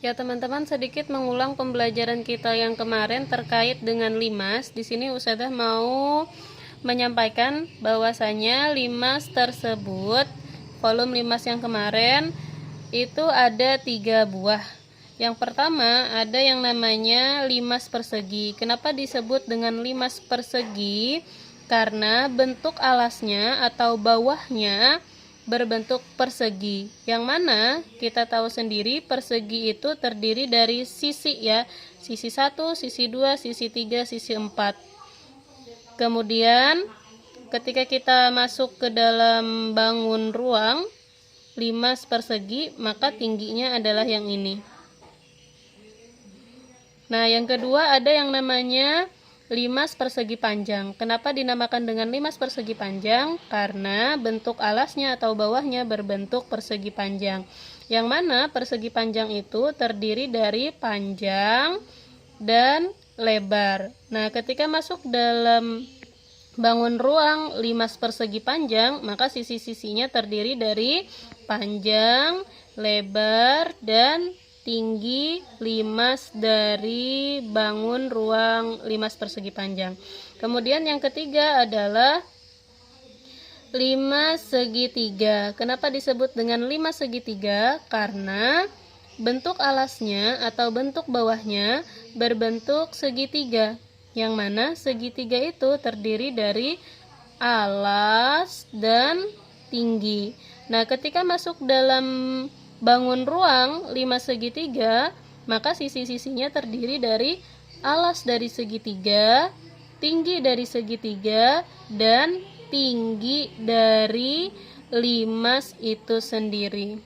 Ya teman-teman, sedikit mengulang pembelajaran kita yang kemarin terkait dengan limas. Di sini Ustazah mau menyampaikan bahwasanya limas tersebut, volume limas yang kemarin itu ada 3 buah. Yang pertama ada yang namanya limas persegi. Kenapa disebut dengan limas persegi? Karena bentuk alasnya atau bawahnya berbentuk persegi, yang mana kita tahu sendiri persegi itu terdiri dari sisi ya, sisi 1, sisi 2, sisi 3, sisi 4. Kemudian ketika kita masuk ke dalam bangun ruang limas persegi, maka tingginya adalah yang ini. Nah, yang kedua ada yang namanya limas persegi panjang. Kenapa dinamakan dengan limas persegi panjang? Karena bentuk alasnya atau bawahnya berbentuk persegi panjang. Yang mana persegi panjang itu terdiri dari panjang dan lebar. Nah, ketika masuk dalam bangun ruang limas persegi panjang, maka sisi-sisinya terdiri dari panjang, lebar, dan tinggi limas dari bangun ruang limas persegi panjang. Kemudian yang ketiga adalah limas segitiga. Kenapa disebut dengan limas segitiga? Karena bentuk alasnya atau bentuk bawahnya berbentuk segitiga, yang mana segitiga itu terdiri dari alas dan tinggi. Nah, ketika masuk dalam bangun ruang limas segitiga, maka sisi-sisinya terdiri dari alas dari segitiga, tinggi dari segitiga, dan tinggi dari limas itu sendiri.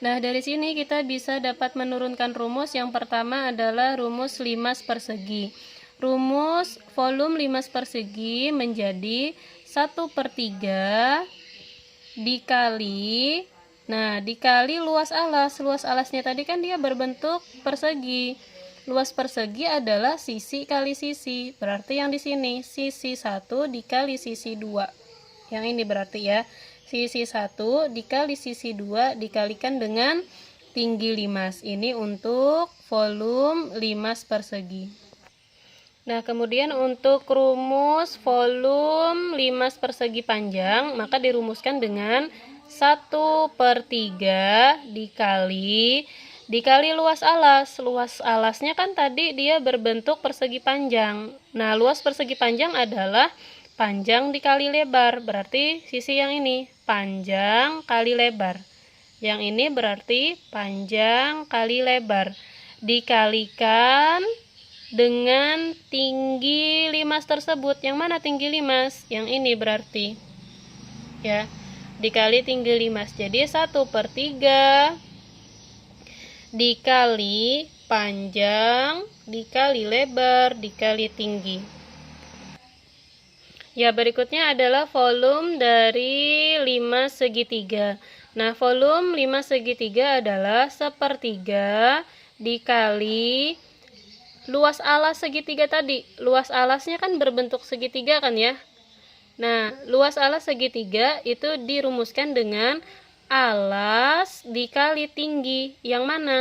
Nah, dari sini kita bisa dapat menurunkan rumus. Yang pertama adalah rumus limas persegi. Rumus volume limas persegi menjadi 1/3 dikali, dikali luas alas. Luas alasnya tadi kan dia berbentuk persegi. Luas persegi adalah sisi kali sisi. Berarti yang di sini sisi 1 dikali sisi 2. Yang ini berarti ya, sisi 1 dikali sisi 2 dikalikan dengan tinggi limas. Ini untuk volume limas persegi. Nah, kemudian untuk rumus volume limas persegi panjang, maka dirumuskan dengan 1/3 dikali luas alas. Luas alasnya kan tadi dia berbentuk persegi panjang. Nah, luas persegi panjang adalah panjang dikali lebar. Berarti sisi yang ini panjang kali lebar. Yang ini berarti panjang kali lebar. Dikalikan dengan tinggi limas tersebut. Yang mana tinggi limas? Yang ini berarti ya, dikali tinggi limas. Jadi 1/3 dikali panjang dikali lebar dikali tinggi. Ya, berikutnya adalah volume dari limas segitiga. Nah, volume limas segitiga adalah 1/3 dikali luas alas segitiga tadi. Luas alasnya kan berbentuk segitiga kan ya. Nah, luas alas segitiga itu dirumuskan dengan alas dikali tinggi. Yang mana?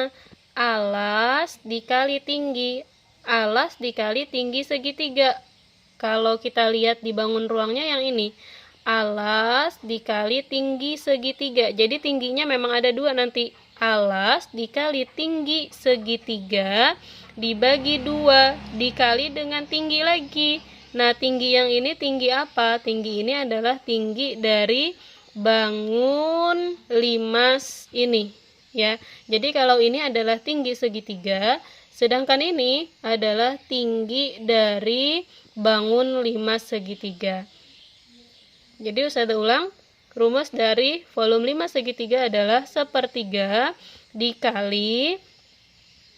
Alas dikali tinggi. Alas dikali tinggi segitiga. Kalau kita lihat di bangun ruangnya yang ini, alas dikali tinggi segitiga. Jadi tingginya memang ada 2 nanti. Alas dikali tinggi segitiga dibagi 2 dikali dengan tinggi lagi. Nah, tinggi yang ini tinggi apa? Tinggi ini adalah tinggi dari bangun limas ini ya. Jadi kalau ini adalah tinggi segitiga, sedangkan ini adalah tinggi dari bangun limas segitiga. Jadi Ustazah ulang, rumus dari volume limas segitiga adalah 1/3 dikali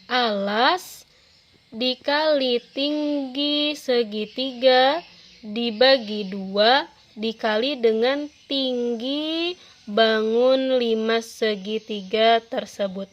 alas dikali tinggi segitiga dibagi 2 dikali dengan tinggi bangun limas segitiga tersebut.